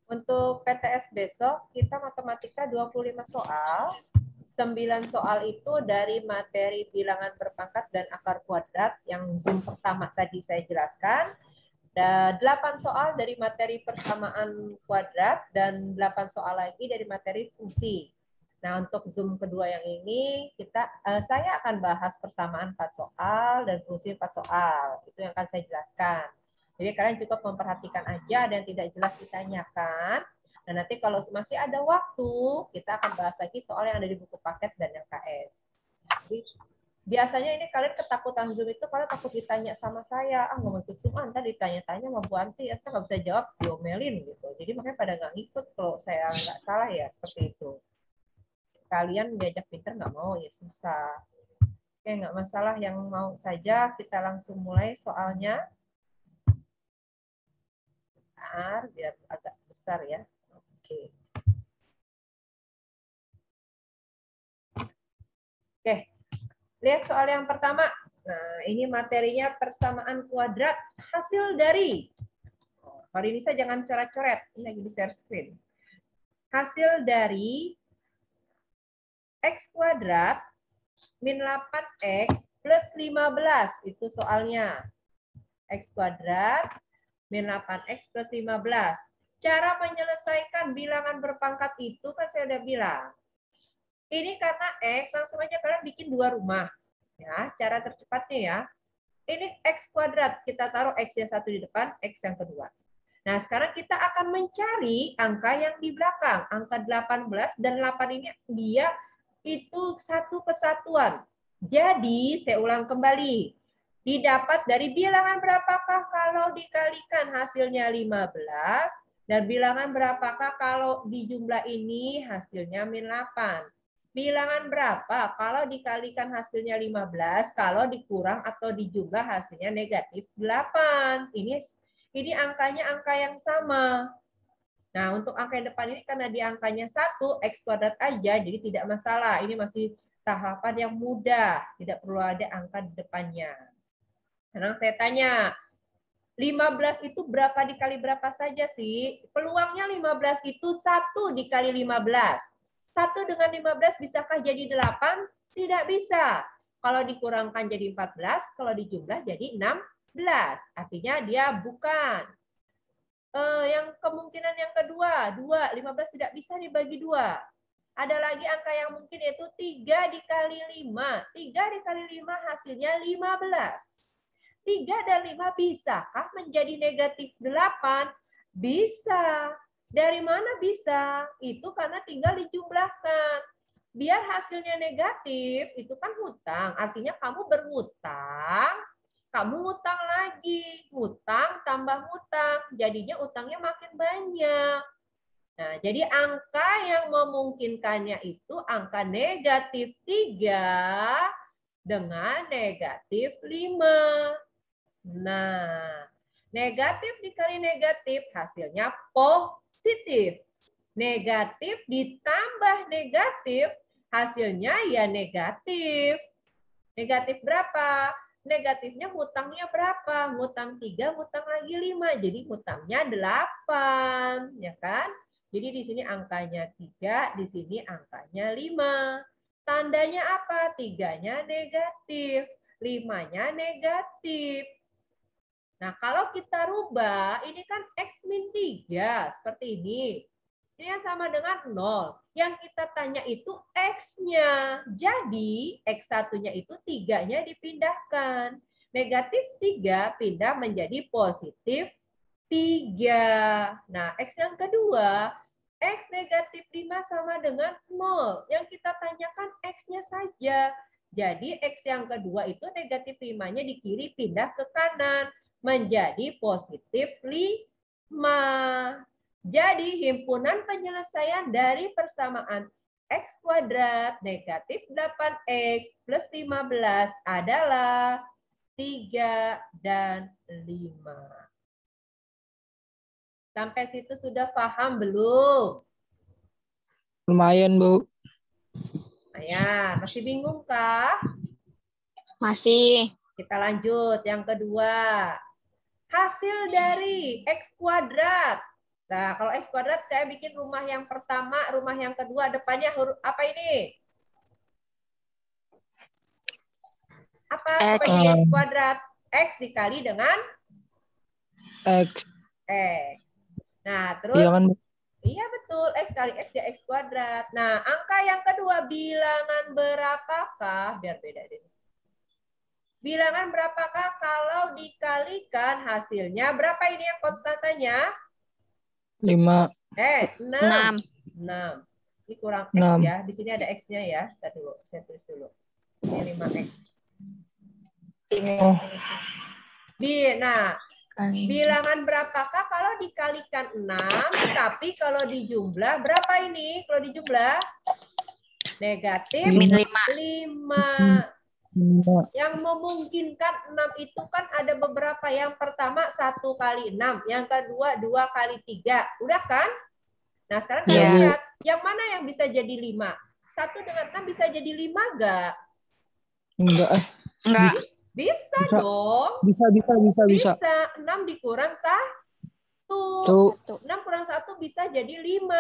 Untuk PTS besok kita matematika 25 soal. 9 soal itu dari materi bilangan berpangkat dan akar kuadrat yang Zoom pertama tadi saya jelaskan. Dan 8 soal dari materi persamaan kuadrat dan 8 soal lagi dari materi fungsi. Nah, untuk Zoom kedua yang ini saya akan bahas persamaan 4 soal dan fungsi 4 soal. Itu yang akan saya jelaskan. Jadi kalian cukup memperhatikan aja dan tidak jelas ditanyakan. Nah, nanti kalau masih ada waktu, kita akan bahas lagi soal yang ada di buku paket dan yang KS. Jadi, biasanya ini kalian ketakutan Zoom itu kalian takut ditanya sama saya, nggak mau ikut Zoom, ntar ditanya-tanya sama Bu Anti, ntar nggak bisa jawab, diomelin gitu. Jadi makanya pada nggak ngikut kalau saya nggak salah ya, seperti itu. Kalian diajak pinter nggak mau, ya susah. Oke, nggak masalah, yang mau saja kita langsung mulai soalnya. Bentar, biar agak besar ya. Oke. Oke, lihat soal yang pertama. Nah, ini materinya persamaan kuadrat hasil dari. Hari ini saya jangan coret-coret, ini lagi di share screen. Hasil dari X kuadrat min 8X plus 15. Itu soalnya. X kuadrat min 8X plus 15. Cara menyelesaikan bilangan berpangkat itu kan saya udah bilang. Ini karena X, langsung aja kalian bikin 2 rumah. Ya, cara tercepatnya ya. Ini X kuadrat, kita taruh X yang satu di depan, X yang kedua. Nah, sekarang kita akan mencari angka yang di belakang. Angka 18 dan 8 ini dia itu satu kesatuan. Jadi, saya ulang kembali. Didapat dari bilangan berapakah kalau dikalikan hasilnya 15 dan bilangan berapakah kalau di jumlah ini hasilnya min 8. Bilangan berapa kalau dikalikan hasilnya 15, kalau dikurang atau dijumlah hasilnya negatif 8. Ini angkanya angka yang sama. Nah, untuk angka yang depan ini karena di angkanya 1, X kuadrat aja, jadi tidak masalah. Ini masih tahapan yang mudah, tidak perlu ada angka di depannya. Sekarang saya tanya, 15 itu berapa dikali berapa saja sih? Peluangnya 15 itu 1 dikali 15. 1 dengan 15 bisakah jadi 8? Tidak bisa. Kalau dikurangkan jadi 14, kalau dijumlah jadi 16. Artinya dia bukan. Yang kemungkinan yang kedua, 2. 15 tidak bisa dibagi 2. Ada lagi angka yang mungkin yaitu 3 dikali 5. 3 dikali 5 hasilnya 15. 3 dan 5 bisakah menjadi negatif 8? Bisa. Dari mana bisa? Itu karena tinggal dijumlahkan. Biar hasilnya negatif, itu kan hutang. Artinya kamu berhutang, kamu hutang lagi. Hutang tambah hutang. Jadinya utangnya makin banyak. Nah, jadi angka yang memungkinkannya itu angka negatif 3 dengan negatif 5. Nah, negatif dikali negatif hasilnya positif. Negatif ditambah negatif hasilnya ya negatif. Negatif berapa? Negatifnya hutangnya berapa? Hutang 3, hutang lagi 5. Jadi hutangnya 8. Ya kan? Jadi di sini angkanya 3, di sini angkanya 5. Tandanya apa? 3-nya negatif. 5-nya negatif. Nah, kalau kita rubah, ini kan X min 3, seperti ini. Ini yang sama dengan 0. Yang kita tanya itu X-nya. Jadi, X1-nya itu 3-nya dipindahkan. Negatif 3 pindah menjadi positif 3. Nah, X yang kedua, X negatif 5 sama dengan 0. Yang kita tanyakan X-nya saja. Jadi, X yang kedua itu negatif 5-nya di kiri pindah ke kanan menjadi positif 5. Jadi himpunan penyelesaian dari persamaan X kuadrat negatif 8X plus 15 adalah 3 dan 5. Sampai situ sudah paham belum? Lumayan, Bu. Lumayan. Masih bingung kah? Masih. Kita lanjut yang kedua. Hasil dari X kuadrat Nah, kalau X kuadrat saya bikin rumah yang pertama, rumah yang kedua, depannya huruf apa ini? Apa X. supaya jadi X kuadrat? X dikali dengan X. X. Nah, Iya terus kan? iya betul, X kali X ya X kuadrat. Nah, angka yang kedua, bilangan berapakah? Biar beda deh. Bilangan berapakah kalau dikalikan hasilnya? Berapa ini yang konstantanya? 5. 6. 6. 6. Ini kurang X 6. ya. Di sini ada X-nya ya. Kita dulu, saya tulis dulu. Ini 5X. Oh, Nah, bilangan berapakah kalau dikalikan 6, tapi kalau dijumlah berapa ini? Kalau dijumlah negatif Min 5. 5. 5. Yang memungkinkan 6 itu kan ada beberapa. Yang pertama 1 kali 6, yang kedua 2 kali 3. Udah kan? Nah, sekarang kita Iya, Bu. lihat yang mana yang bisa jadi 5. 1 dengan 6 bisa jadi 5 enggak? Enggak. Enggak. Bisa Bisa. dong. Bisa. 6 dikurang 1. Tuh. 6 kurang 1 bisa jadi 5.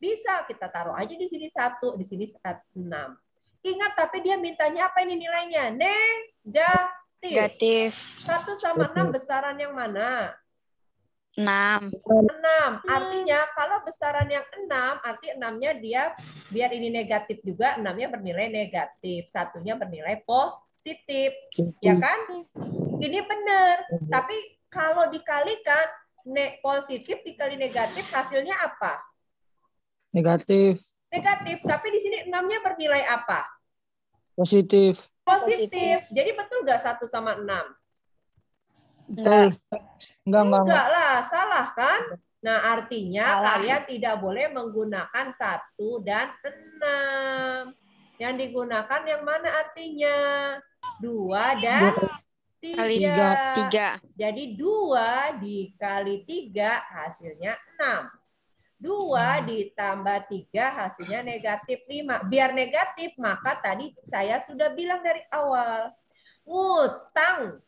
Bisa, kita taruh aja di sini 1, di sini 6. Ingat, tapi dia mintanya apa ini nilainya? Negatif. 1 sama 6 besaran yang mana? 6. 6. Artinya kalau besaran yang 6, arti 6-nya dia, biar ini negatif juga, 6-nya bernilai negatif. 1-nya bernilai positif. Ya kan? Ini benar. Tapi kalau dikalikan, positif dikali negatif, hasilnya apa? Negatif. Negatif. Tapi di sini 6-nya bernilai apa? Positif. Positif. Jadi betul nggak 1 sama 6? Betul. Enggak. Lah, salah kan? Nah, artinya Salah. kalian tidak boleh menggunakan 1 dan 6. Yang digunakan yang mana artinya? 2 dan 3. 3. Jadi 2 dikali 3 hasilnya 6. 2 ditambah 3 hasilnya negatif 5. Biar negatif, maka tadi saya sudah bilang dari awal. Ngutang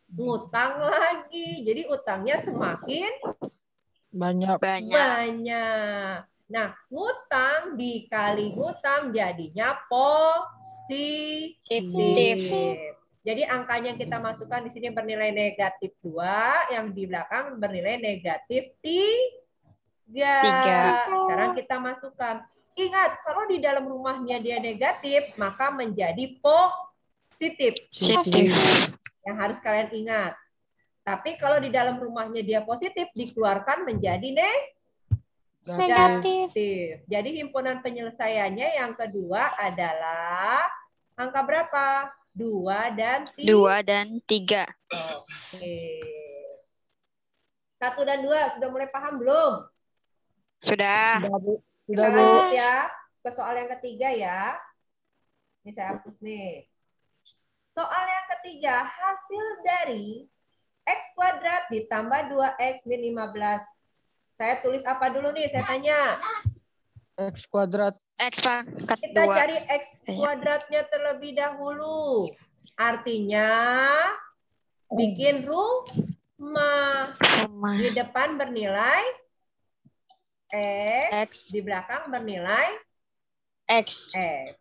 lagi. Jadi utangnya semakin Banyak. banyak. Nah, ngutang dikali ngutang jadinya positif. Jadi angkanya kita masukkan di sini bernilai negatif 2, yang di belakang bernilai negatif 3. Sekarang kita masukkan. Ingat, kalau di dalam rumahnya dia negatif, maka menjadi positif. Yang harus kalian ingat. Tapi kalau di dalam rumahnya dia positif, dikeluarkan menjadi negatif. Jadi himpunan penyelesaiannya yang kedua adalah angka berapa? 2 dan 3. 2 dan 3. Oke. 1 dan 2 sudah mulai paham belum? Sudah. Kita lanjut ya ke soal yang ketiga ya. Ini saya hapus nih. Soal yang ketiga, hasil dari X kuadrat ditambah 2X min 15. Saya tulis apa dulu nih? Saya tanya. X kuadrat. X pangkat 2. Kita cari X kuadratnya terlebih dahulu. Artinya, bikin rumah. Di depan bernilai X, di belakang bernilai X.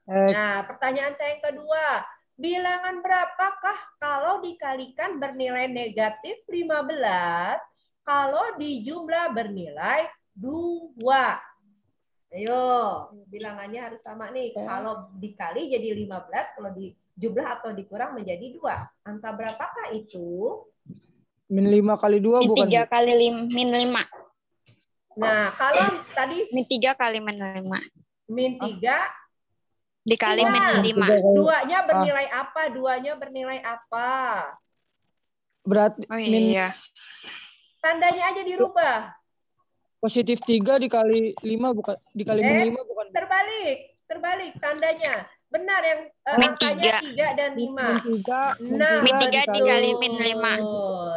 Nah, pertanyaan saya yang kedua. Bilangan berapakah kalau dikalikan bernilai negatif 15 kalau dijumlah bernilai 2? Ayo, bilangannya harus sama nih. Kalau dikali jadi 15, kalau dijumlah atau dikurang menjadi 2. Angka berapakah itu? Min 5 kali 2 bukan? Min 3 kali min 5. Nah, kalau tadi Min 3 kali min 5. Min 3 dikali min 5. Duanya bernilai apa? Duanya bernilai apa? Berarti min iya. Tandanya aja dirubah. positif 3 dikali 5 bukan? Dikali min 5 bukan? Terbalik tandanya. Benar yang min angkanya 3 dan 5. Nah, min 3 dikali min 5. Oh.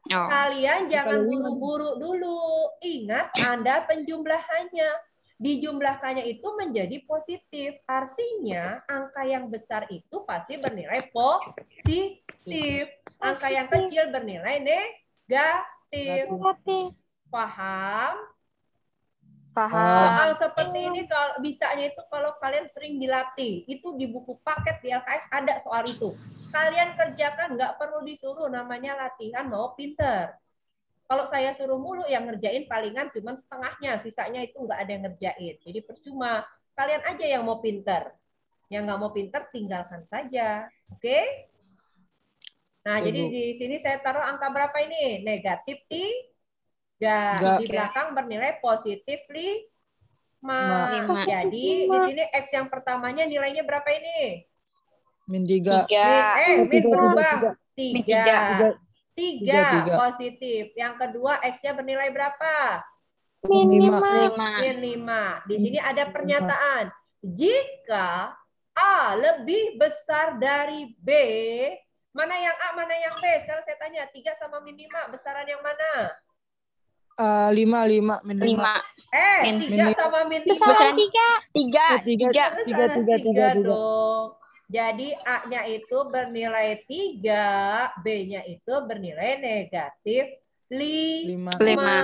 Kalian jangan buru-buru dulu. Ingat, Anda penjumlahannya. Dijumlahkannya itu menjadi positif. Artinya, angka yang besar itu pasti bernilai positif. Angka yang kecil bernilai negatif. Paham? Paham. Soal seperti ini kalau bisanya itu kalau kalian sering dilatih. Itu di buku paket di LKS ada soal itu. Kalian kerjakan, nggak perlu disuruh, namanya latihan mau pinter. Kalau saya suruh mulu, yang ngerjain palingan cuma setengahnya, sisanya itu nggak ada yang ngerjain. Jadi percuma, kalian aja yang mau pinter. Yang nggak mau pinter, tinggalkan saja. Oke? Nah, Oke, jadi Bu. di sini saya taruh angka berapa ini? Negatif 3. Tiga. Di belakang bernilai positif 5. Lima. Jadi di sini X yang pertamanya nilainya berapa ini? -3. Tiga. Min Tiga. berubah. Min 3. Tiga. 3 positif. Yang kedua X-nya bernilai berapa? Min 5. Lima. Min 5. Di sini ada pernyataan. Jika A lebih besar dari B, mana yang A, mana yang B? Sekarang saya tanya, 3 sama min 5, besaran yang mana? 5, min 5. Lima. Min 3 sama min 5. Besaran tiga. Tiga. Tiga. Besaran 3 dong. Jadi A-nya itu bernilai 3, B-nya itu bernilai negatif 5. Lima.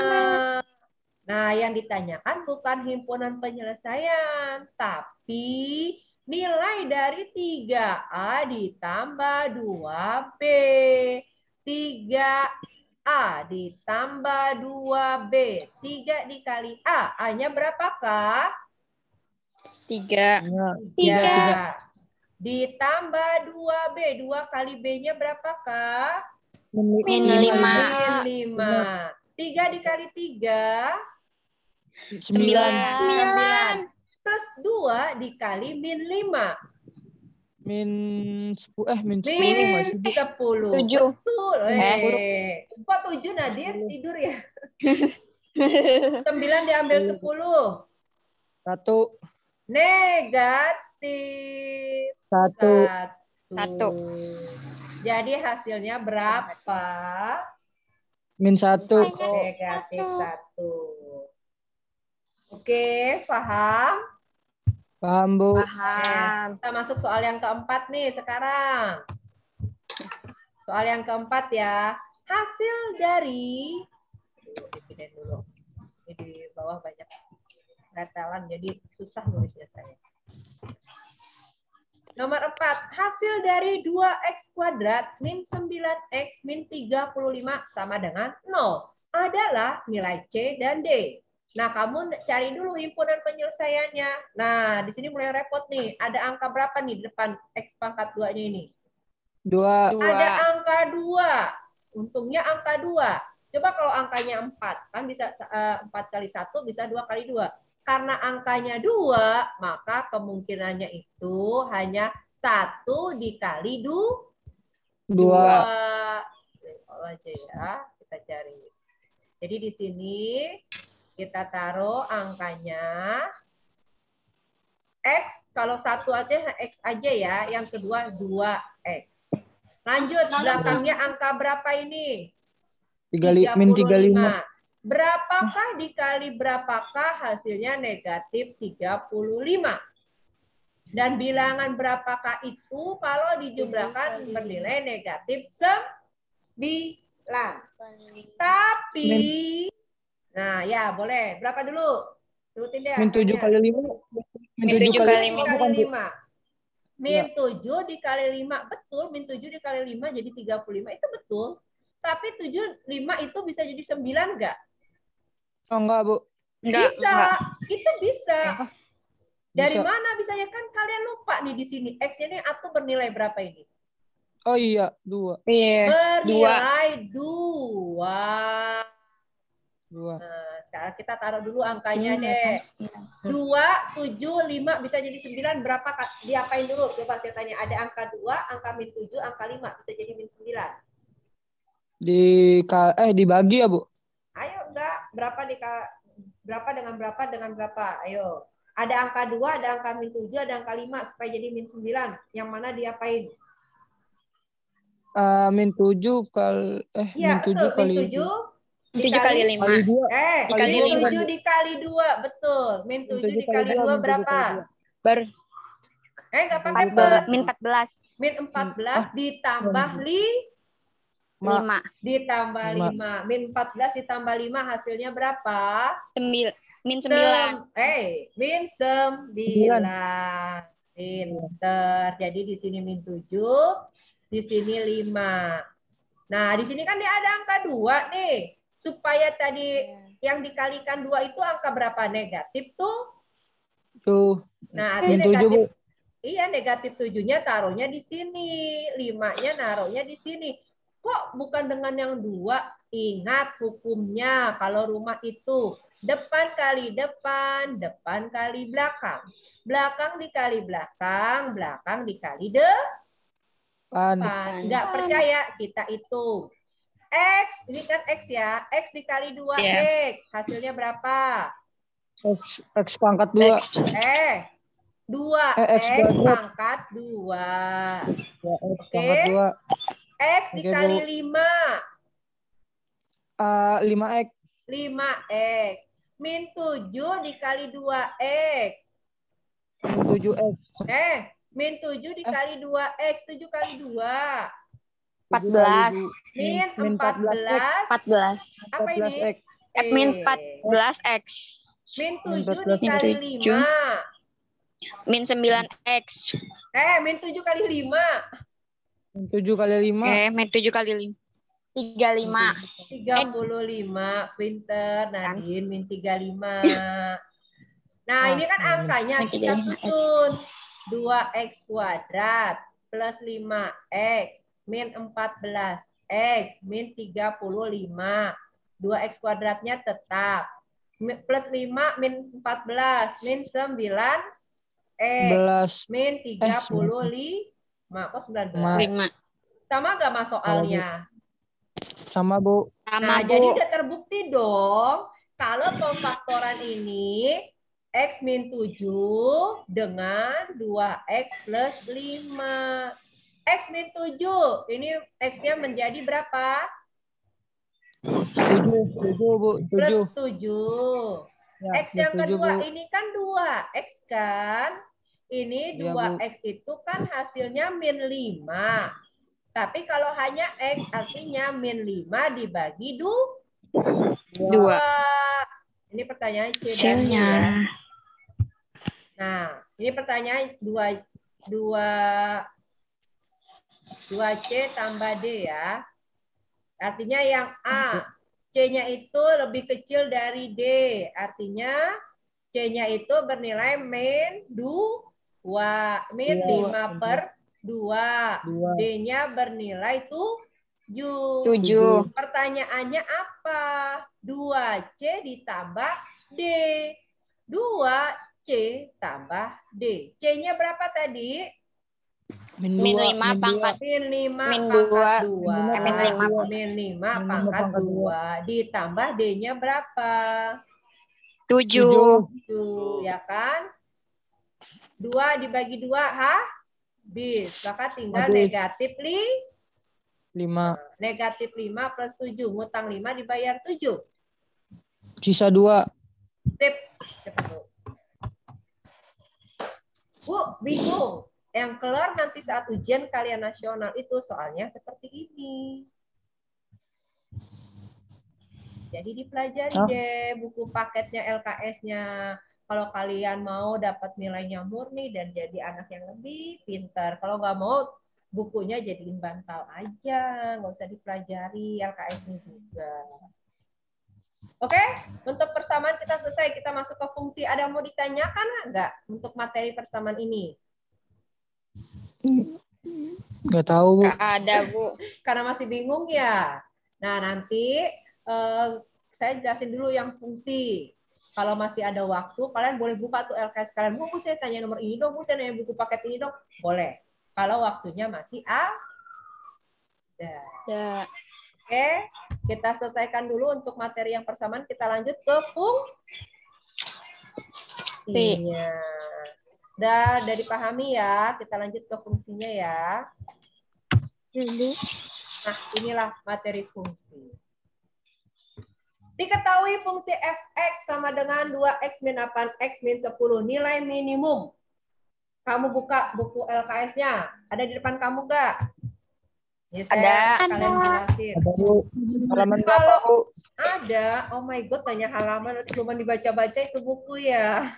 Nah, yang ditanyakan bukan himpunan penyelesaian, tapi nilai dari 3A ditambah 2B. 3A ditambah 2B. 3 dikali A. A-nya berapakah? Tiga. 3. Ditambah 2B. 2 kali B-nya berapakah? Min 5. Min 5. 3 dikali 3. 9. Plus 2 dikali min 5. Min 10 Min masih 10. 7. Betul. Kok 7 Nadir tidur ya? 9 diambil 10. 1. Negatif 1. Jadi hasilnya berapa? Min 1. Negatif 1. Oke, paham? Paham, Bu. Paham. Kita masuk soal yang keempat nih sekarang. Soal yang keempat ya. Hasil dari... Dipindahin dulu. Ini di bawah banyak retelan, jadi susah nulisnya saya. Nomor 4. Hasil dari 2x kuadrat min 9x min 35 sama dengan 0 adalah nilai C dan D. Nah, kamu cari dulu himpunan penyelesaiannya. Nah, di sini mulai repot nih. Ada angka berapa nih di depan X pangkat 2-nya ini? 2. Ada angka 2. Untungnya angka 2. Coba kalau angkanya 4. Kan bisa 4 kali 1 bisa 2 kali 2. Karena angkanya 2, maka kemungkinannya itu hanya 1 dikali 2. Aja ya, kita cari. Jadi di sini kita taruh angkanya X, kalau 1 aja X aja ya, yang kedua 2X. Lanjut, belakangnya angka berapa ini? Min 35. Berapakah dikali berapakah hasilnya negatif 35? Dan bilangan berapakah itu kalau dijumlahkan bernilai negatif 9? Tapi... Nah, ya boleh. Berapa dulu? Sebutin deh. Min 7 kali 5. Min 7 kali 5. Min 7 dikali 5. Betul, min 7 dikali 5 jadi 35. Itu betul. Tapi 5 itu bisa jadi 9 enggak? Oh, enggak, Bu. Bisa. Enggak. Itu bisa. Dari Bisa. mana bisanya? Kan kalian lupa nih di sini. X-nya ini atau bernilai berapa ini? Oh iya, 2. Iya. Bernilai 2. 2. Nah, sekarang kita taruh dulu angkanya deh. 2, 7, 5 bisa jadi 9. Berapa? Diapain dulu? Coba saya tanya. Ada angka 2, angka min 7, angka 5. Bisa jadi min 9. Dibagi ya, Bu? Ayo, enggak. Berapa dengan berapa dengan berapa? Ayo. Ada angka 2, ada angka min 7, ada angka 5. Supaya jadi min 9. Yang mana diapain? Min 7 kali... Iya, min 7 kali... 7 kali 5. Min Dikali 7 dikali 2, betul. Min 7 dikali 2 berapa? Enggak pakai per. Min 14. Min 14 ditambah 5. ditambah 5. Min 14 ditambah 5 hasilnya berapa? 9. Min 9. Min 9. Pinter. Jadi di sini min 7, di sini 5. Nah, di sini kan dia ada angka 2 nih. Supaya tadi yang dikalikan 2 itu angka berapa? Negatif tuh. Tuh. Nah, Min 7, Bu. Iya, negatif 7-nya taruhnya di sini. 5-nya naruhnya di sini. Kok bukan dengan yang 2? Ingat hukumnya kalau rumah itu depan kali depan, depan kali belakang. Belakang dikali belakang, belakang dikali depan. Nggak percaya, kita hitung. X, ini kan X ya. X dikali 2X. Hasilnya berapa? X pangkat 2. 2X pangkat 2. Oke. X dikali 5. 5X. 5X. Min 7 dikali 2X. Min 7X. Min 7 dikali 2X. 7 kali 2. 14. Min 14. 14. Apa ini? Min 14X. Min 7 dikali 5. Min 9X. Min 7 kali 5. Min 7 kali 5. Min 7 kali 5. 35. 35. Pinter, Nadine. Min 35. Nah, ini kan angkanya kita susun. 2X kuadrat plus 5X min 14X min 35. 2X kuadratnya tetap. Plus 5 min 14 min 9X min 35. Kok 19? Sama nggak mas soalnya? Sama, Bu. Nah, jadi udah terbukti dong kalau pemfaktoran ini X min 7 dengan 2X plus 5. X min 7, ini X-nya menjadi berapa? 7, Bu. 7. Plus 7. Ya, X plus yang 7, kedua, Bu. Ini kan 2X kan? Ini 2X ya, itu kan hasilnya min 5. Tapi kalau hanya X artinya min 5 dibagi 2. Ini pertanyaan C dan D ya. Nah, ini pertanyaan 2C tambah D ya. Artinya yang A, C-nya itu lebih kecil dari D. Artinya C-nya itu bernilai min 2. Min 5 per 2. D-nya bernilai 7. Pertanyaannya apa? 2C ditambah D. 2C tambah D. C-nya berapa tadi? Min 5 pangkat 2. Min 5 pangkat 2. Ditambah D-nya berapa? 7. Ya kan? 2 dibagi 2 habis. Maka tinggal negatif 5. Negatif 5 plus 7. Ngutang 5 dibayar 7. Sisa 2. Sip. Cepat, Bu. Bu, bingung. Yang keluar nanti saat ujian kalian nasional itu soalnya seperti ini. Jadi dipelajari deh buku paketnya LKS-nya. Kalau kalian mau dapat nilainya murni dan jadi anak yang lebih pintar. Kalau nggak mau, bukunya jadiin bantal aja. Nggak usah dipelajari LKS-nya juga. Oke, untuk persamaan kita selesai. Kita masuk ke fungsi. Ada yang mau ditanyakan nggak untuk materi persamaan ini? Nggak tahu, Bu. Nggak ada, Bu. Karena masih bingung ya. Nah, nanti saya jelasin dulu yang fungsi. Kalau masih ada waktu, kalian boleh buka tuh LKS kalian. Bu, saya tanya nomor ini dong. Bu, saya nanya buku paket ini dong. Boleh. Kalau waktunya masih ada. Ya. Oke, kita selesaikan dulu untuk materi yang persamaan. Kita lanjut ke fungsinya. Udah dipahami ya. Kita lanjut ke fungsinya ya. Nah, inilah materi fungsi. Diketahui fungsi fx sama dengan 2x min 8x min 10. Nilai minimum. Kamu buka buku LKS-nya. Ada di depan kamu nggak? Ya, Ada. kalian jelasin. Ada, Bu. Halaman berapa, Kalau Bu? ada, oh my god, tanya halaman cuma dibaca-baca itu buku ya.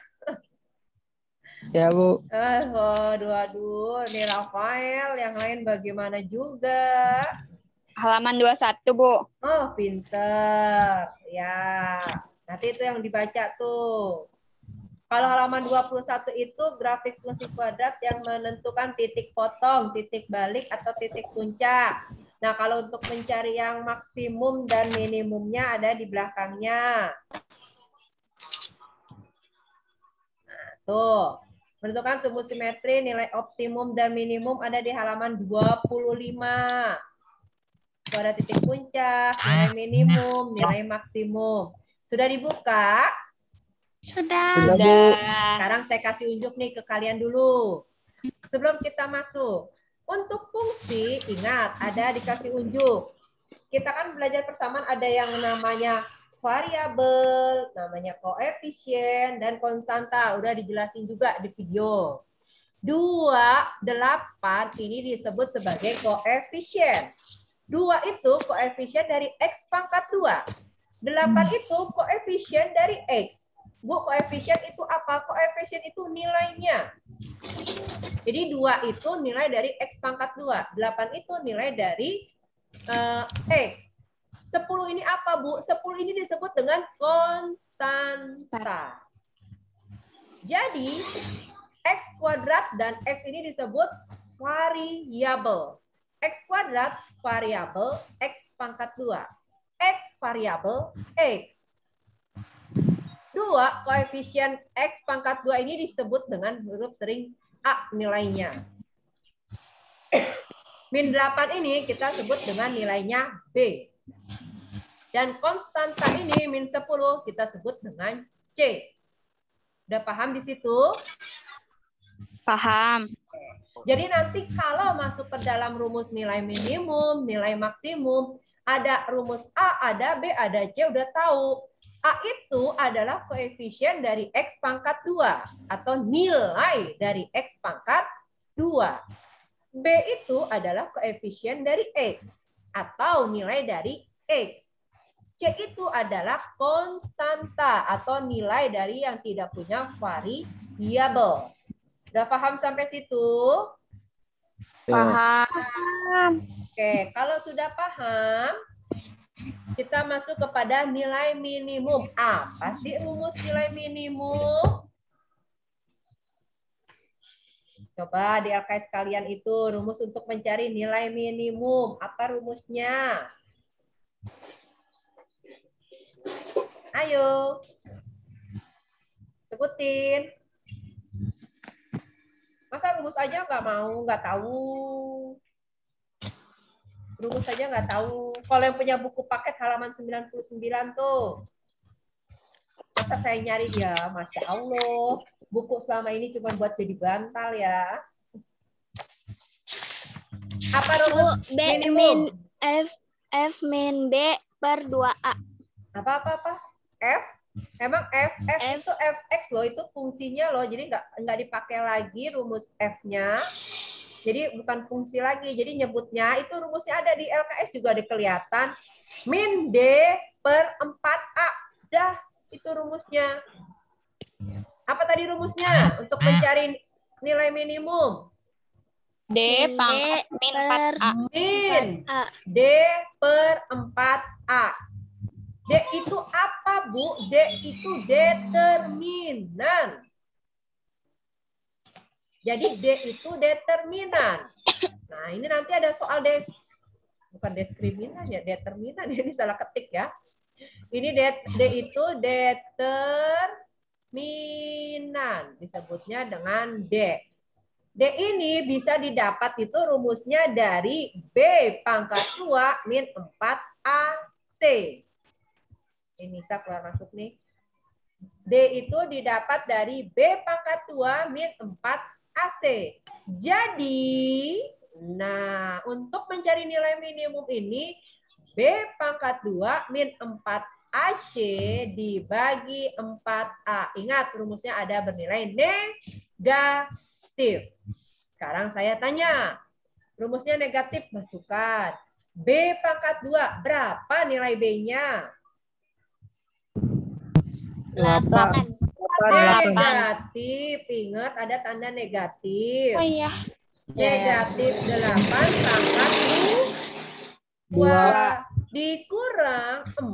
Ya, Bu. Aduh, aduh, nih Rafael, yang lain bagaimana juga? Halaman 21, Bu. Oh, pinter. Ya, nanti itu yang dibaca tuh. Kalau halaman 21 itu grafik fungsi kuadrat yang menentukan titik potong, titik balik, atau titik puncak. Nah, kalau untuk mencari yang maksimum dan minimumnya ada di belakangnya. Nah, tuh. Menentukan sumbu simetri, nilai optimum dan minimum ada di halaman 25. Itu ada titik puncak, nilai minimum, nilai maksimum. Sudah dibuka? Sudah. Sekarang saya kasih unjuk nih ke kalian dulu. Sebelum kita masuk. Untuk fungsi, ingat ada dikasih unjuk. Kita kan belajar persamaan ada yang namanya variabel, namanya koefisien, dan konstanta. Udah dijelasin juga di video. 2, 8 ini disebut sebagai koefisien. 2 itu koefisien dari X pangkat 2. 8 itu koefisien dari X. Bu, koefisien itu apa? Koefisien itu nilainya. Jadi 2 itu nilai dari X pangkat 2. 8 itu nilai dari X. 10 ini apa, Bu? 10 ini disebut dengan konstanta. Jadi, X kuadrat dan X ini disebut variabel. X kuadrat variabel X pangkat 2. X variabel X. 2, koefisien X pangkat 2 ini disebut dengan huruf sering A nilainya. Min 8 ini kita sebut dengan nilainya B. Dan konstanta ini min 10 kita sebut dengan C. Udah paham di situ? Paham. Jadi nanti kalau masuk ke dalam rumus nilai minimum, nilai maksimum, ada rumus A, ada B, ada C, udah tahu. A itu adalah koefisien dari X pangkat 2 atau nilai dari X pangkat 2. B itu adalah koefisien dari X atau nilai dari X. C itu adalah konstanta atau nilai dari yang tidak punya variabel. Udah paham sampai situ? Paham. Oke, kalau sudah paham, kita masuk kepada nilai minimum. Apa sih rumus nilai minimum? Coba di LKS kalian itu rumus untuk mencari nilai minimum. Apa rumusnya? Ayo. Sebutin. Masa rumus aja nggak mau, nggak tahu? Rumus aja nggak tahu. Kalau yang punya buku paket halaman 99 tuh. Masa saya nyari ya, Masya Allah. Buku selama ini cuma buat jadi bantal ya. Apa rumus minimum? F min B per 2A. Apa? F? Emang F itu fx loh, itu fungsinya loh. Jadi nggak dipakai lagi rumus F-nya. Jadi bukan fungsi lagi. Jadi nyebutnya itu rumusnya ada di LKS juga ada kelihatan. Min D per 4A. Dah, itu rumusnya. Apa tadi rumusnya untuk mencari nilai minimum? D pangkat min 4A. Min D per 4A. D itu apa, Bu? D itu determinan. Jadi D itu determinan. Nah, ini nanti ada soal bukan diskriminan ya, determinan. Ini salah ketik ya. Ini D itu determinan. Disebutnya dengan D. D ini bisa didapat itu rumusnya dari B pangkat 2 min 4AC. Ini bisa keluar masuk nih. D itu didapat dari B pangkat 2 min 4AC. Jadi, nah untuk mencari nilai minimum ini, B pangkat 2 min 4AC dibagi 4A. Ingat rumusnya ada bernilai negatif. Sekarang saya tanya, Rumusnya negatif, masukkan. B pangkat 2, berapa nilai B-nya? 8. Negatif. Ingat ada tanda negatif. Oh iya. Negatif 8 pangkat 2 dikurang 4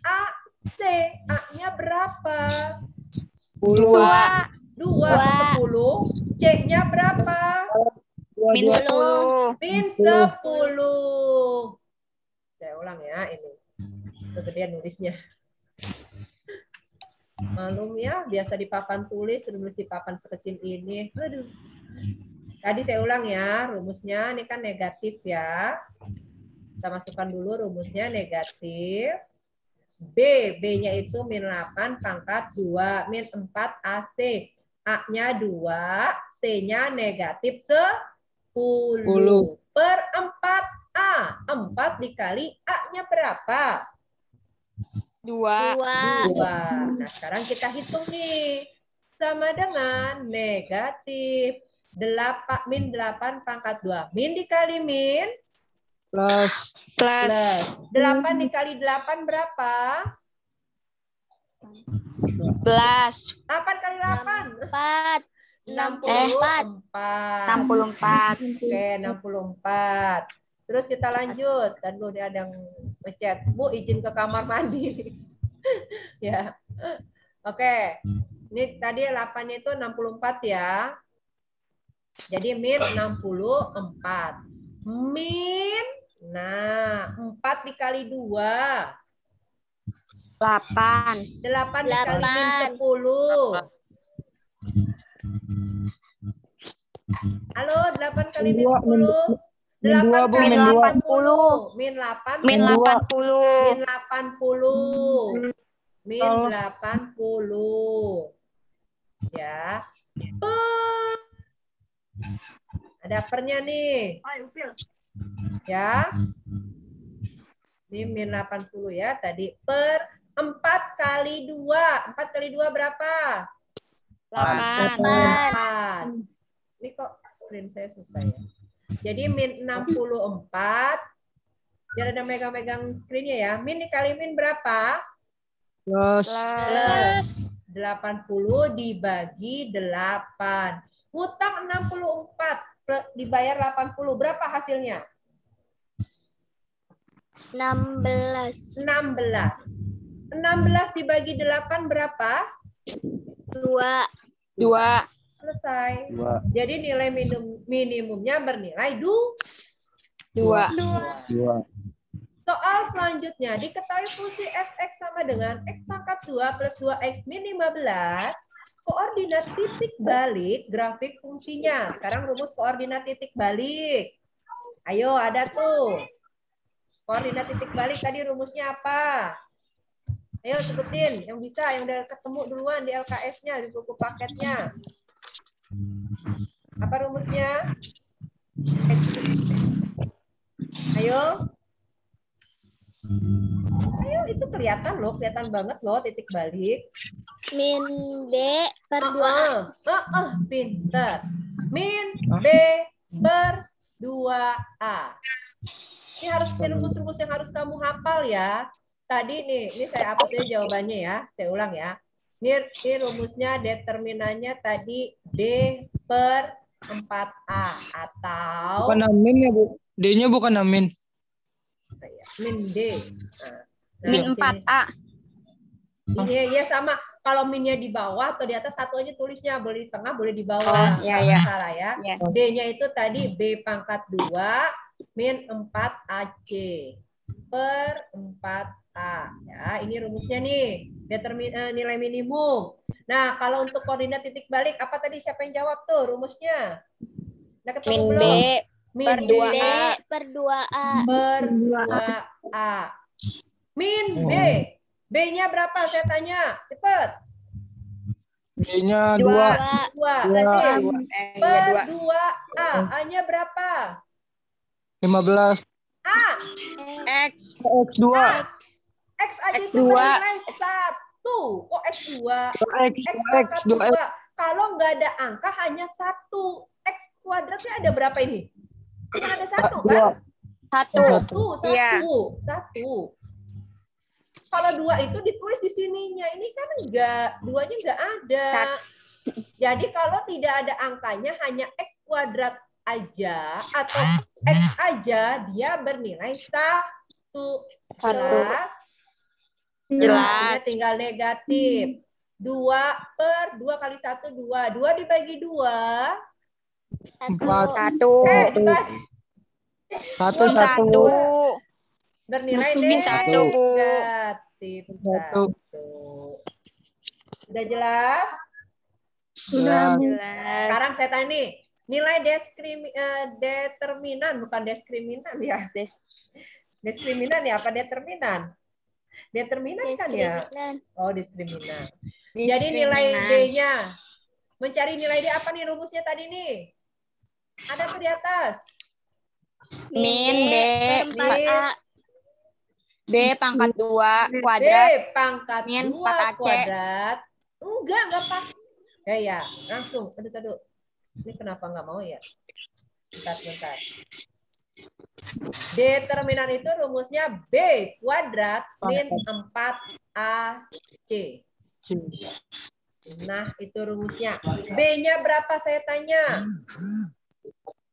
AC. A-nya berapa? 2. 10. C-nya berapa? Min 10. Min 10. Saya ulang ya ini. Kegedean nulisnya. Malum ya, biasa di papan tulis, nulis di papan sekecil ini. Aduh. Tadi saya ulang ya, rumusnya ini kan negatif ya. Kita masukkan dulu rumusnya negatif. B, B-nya itu min 8 pangkat 2, min 4 AC. A-nya 2, C-nya negatif 10 per 4A. 4 dikali A-nya berapa? 2. 2. Nah, sekarang kita hitung nih. Sama dengan negatif 8, min 8 pangkat 2. Min dikali min Plus. plus. 8 dikali 8 berapa? 11. 8 kali 8. 4. 64. 64. Oke, 64. Terus kita lanjut. Dan dulu ada yang ngechat. Bu, izin ke kamar mandi. Ya. Oke. Ini tadi 8-nya itu 64 ya. Jadi min 64. Min, nah 4 dikali 2. 8. 8 dikali min 10. Halo, 8 kali min 10. 8 kali min 80. Min 8. Min 80. Min 80. Min 80. Ya. Ada pernya nih. Ya. Ini min 80 ya. Tadi per 4 kali 2. 4 kali 2 berapa? 8. 8. Ini kok screen saya susah ya. Jadi min 64. Biar ada megang-megang screen-nya ya. Min dikali min berapa? Plus. 80 dibagi 8. Hutang 64 dibayar 80. Berapa hasilnya? 16. 16 dibagi 8 berapa? 2. 2. Selesai. Jadi nilai minimumnya bernilai 2. 2. Soal selanjutnya, diketahui fungsi fx sama dengan x pangkat 2 plus 2x min 15. Koordinat titik balik grafik fungsinya. Sekarang rumus koordinat titik balik. Ayo, ada tuh. Koordinat titik balik tadi rumusnya apa? Ayo sebutin yang bisa, yang udah ketemu duluan di LKS-nya, di buku paketnya. Apa rumusnya? Ayo. Ayo, itu kelihatan loh, kelihatan banget loh titik balik. Min B per 2A. Pinter. Min B per 2A. Ini harus rumus-rumus yang harus kamu hafal ya. Tadi nih, ini saya hapus aja jawabannya ya. Saya ulang ya. Ini rumusnya determinannya tadi D per 4A. Atau Bukan amin ya, Bu. D-nya bukan amin. min D. Nah, Min 4A. Iya sama. Kalau minnya di bawah atau di atas, satu aja tulisnya. Boleh di tengah, boleh di bawah. Iya. Salah ya. Iya. D-nya itu tadi B pangkat 2 min 4AC per 4A. Ya, ini rumusnya nih. Nilai minimum. Nah, kalau untuk koordinat titik balik, apa tadi siapa yang jawab tuh rumusnya? Udah ketemu Min B belum? per Min 2A. Per 2A. Per 2A. Min B. B-nya berapa? Saya tanya. Cepet. D-nya 2. 2. Berarti per 2. 2A. A-nya berapa? 15. A. X. X2. X aja X2. itu bernilai 1. Kok X2? X, X 2X. pangkat 2. Kalau nggak ada angka hanya 1. X kuadratnya ada berapa ini? Kan ada satu Dua. kan? Satu. Iya. Satu. Kalau 2 itu ditulis di sininya. Ini kan enggak, 2-nya enggak ada. Jadi kalau tidak ada angkanya hanya X kuadrat aja atau X aja, dia bernilai 1. Jelas? Jelas. Artinya tinggal negatif. 2/2 kali 1, 2. 2 dibagi 2. 4. Satu. Dibagi Satu. bernilai Satu, Bu. negatif 1. Sudah jelas? Sudah. Jelas. Sekarang saya tanya nih, nilai determinan, bukan diskriminan ya. Diskriminan ya, apa determinan? Determinan kan ya? Oh, diskriminan. Jadi nilai D-nya. Mencari nilai D apa nih rumusnya tadi nih? Ada tuh di atas. Min B. Min B pangkat 2 B kuadrat. pangkat Min 2 4AC. kuadrat. Enggak pakai. Ya, langsung. Aduh. Ini kenapa nggak mau ya? Bentar. Determinan itu rumusnya B kuadrat min 4AC. Nah, itu rumusnya. B-nya berapa saya tanya?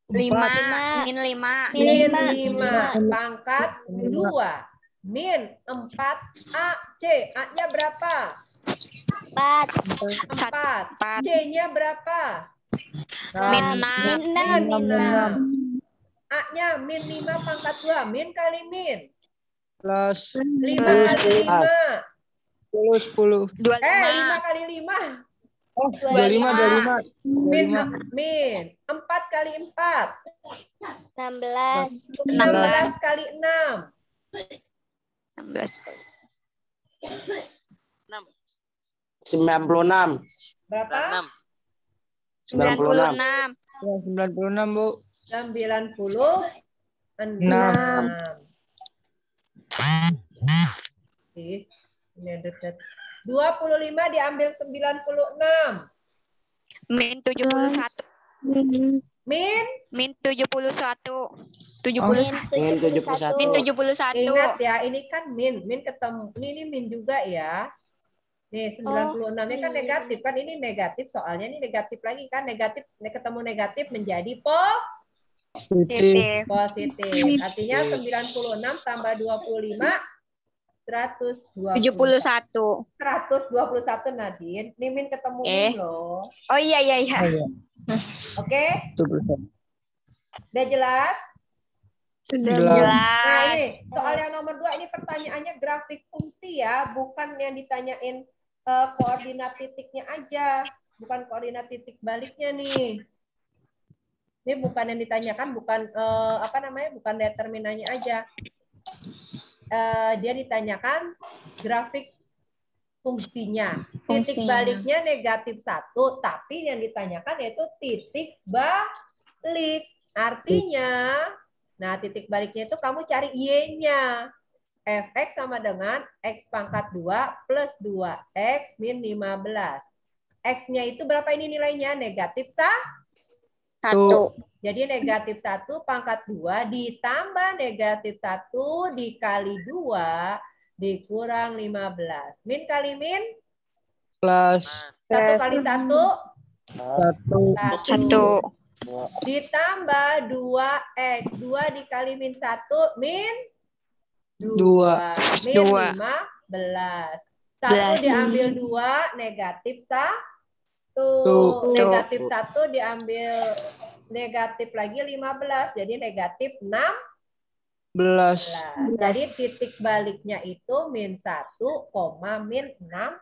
5. Min 5. Min 5 pangkat 2. Min 4AC. A-nya berapa? 4. C-nya berapa? Min 6. A-nya min 5 pangkat 2. Min kali min. Plus 5 kali 5. 10. 5 kali 5. Oh, 25. Min 4 kali 4. 16. 16 kali 6. 16. 96. Berapa? 96. 96, Bu. 96. Ini dekat. 25 diambil 96. Min 71. Min 71. Min 71. Min 71. Ingat ya, ini kan min. Min ketemu. Ini min juga ya. Nih, 96-nya kan negatif. Kan ini negatif, soalnya ini negatif lagi kan. Negatif, ketemu negatif menjadi Titik. positif. Artinya 96 tambah 25, 71. 121 Nadine. Ini min ketemu min loh. Oh iya. Oke? Udah jelas? Sudah Jelas. jelas. Nah ini soal yang nomor 2 ini pertanyaannya grafik fungsi ya, bukan yang ditanyain koordinat titiknya aja, bukan koordinat titik baliknya nih. Ini bukan yang ditanyakan, bukan bukan determinannya aja. Dia ditanyakan grafik fungsinya. Titik baliknya negatif 1, tapi yang ditanyakan yaitu titik balik. Artinya, nah titik baliknya itu kamu cari Y-nya. Fx sama dengan X pangkat 2 plus 2X min 15. X-nya itu berapa ini nilainya? Negatif 1. Jadi negatif 1 pangkat 2 ditambah negatif 1 dikali 2 dikurang 15. Min kali min? Plus 1 kali 1? 1. Ditambah 2X. 2 dikali min 1, min 2. Min 15. 1 diambil 2, negatif 1. Negatif 1 diambil negatif lagi 15. Jadi negatif 16. Jadi titik baliknya itu min 1, min 16.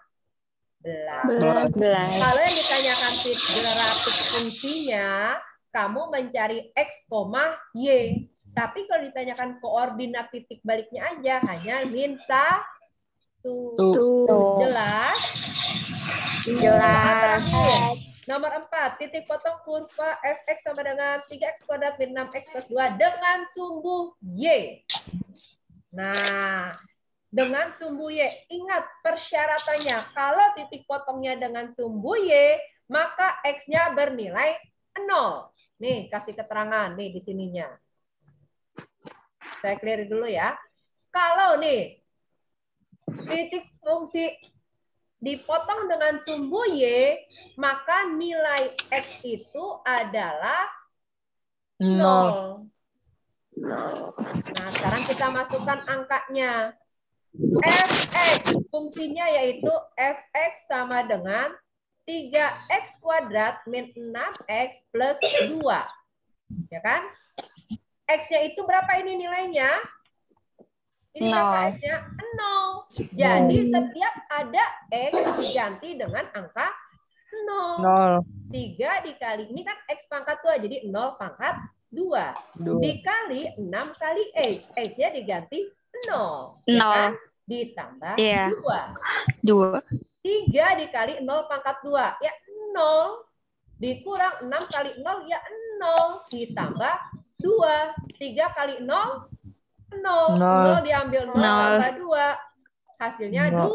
Kalau yang ditanyakan grafik fungsinya, kamu mencari X, Y. Tapi kalau ditanyakan koordinat titik baliknya aja, hanya min 1. Jelas? Jelas. Nomor 4, titik potong kurva Fx sama dengan 3x kuadrat min 6x plus 2 dengan sumbu Y. Nah, dengan sumbu Y, ingat persyaratannya. Kalau titik potongnya dengan sumbu Y, maka X-nya bernilai 0. Nih, kasih keterangan nih di sininya. Saya clear dulu ya. Kalau nih titik fungsi dipotong dengan sumbu Y, maka nilai X itu adalah 0. Nah, sekarang kita masukkan angkanya. Fx, fungsinya yaitu Fx sama dengan 3x kuadrat min 6x plus 2. Ya kan? X-nya itu berapa ini nilainya? Ini berapa X-nya? 0. Jadi setiap ada X diganti dengan angka 0. 3 dikali, ini kan X pangkat 2, jadi 0 pangkat 2. Dikali 6 kali X. X-nya diganti 0. Ya kan? Ditambah 2. 3 dikali 0 pangkat 2. Ya 0. Dikurang 6 kali 0, ya 0. Ditambah 2. 3 kali 0, 0. 0 diambil 0 tambah 2. Hasilnya 2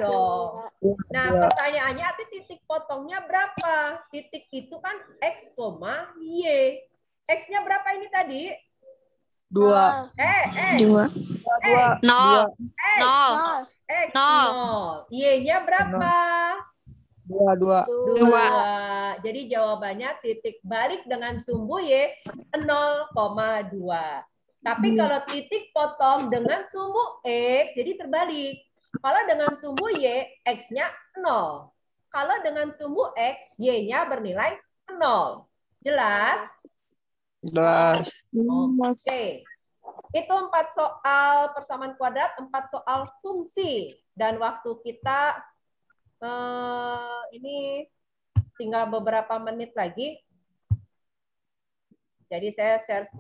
dong. Nah, pertanyaannya titik potongnya berapa? Titik itu kan X, Y. X-nya berapa ini tadi? 2. 0. X 0. Y-nya berapa? 2. 2. Jadi jawabannya titik balik dengan sumbu Y 0,2. Tapi kalau titik potong dengan sumbu X, jadi terbalik. Kalau dengan sumbu Y, X-nya 0. Kalau dengan sumbu X, Y-nya bernilai 0. Jelas? Oke. Itu 4 soal persamaan kuadrat, 4 soal fungsi. Dan waktu kita ini tinggal beberapa menit lagi. Jadi saya share screen.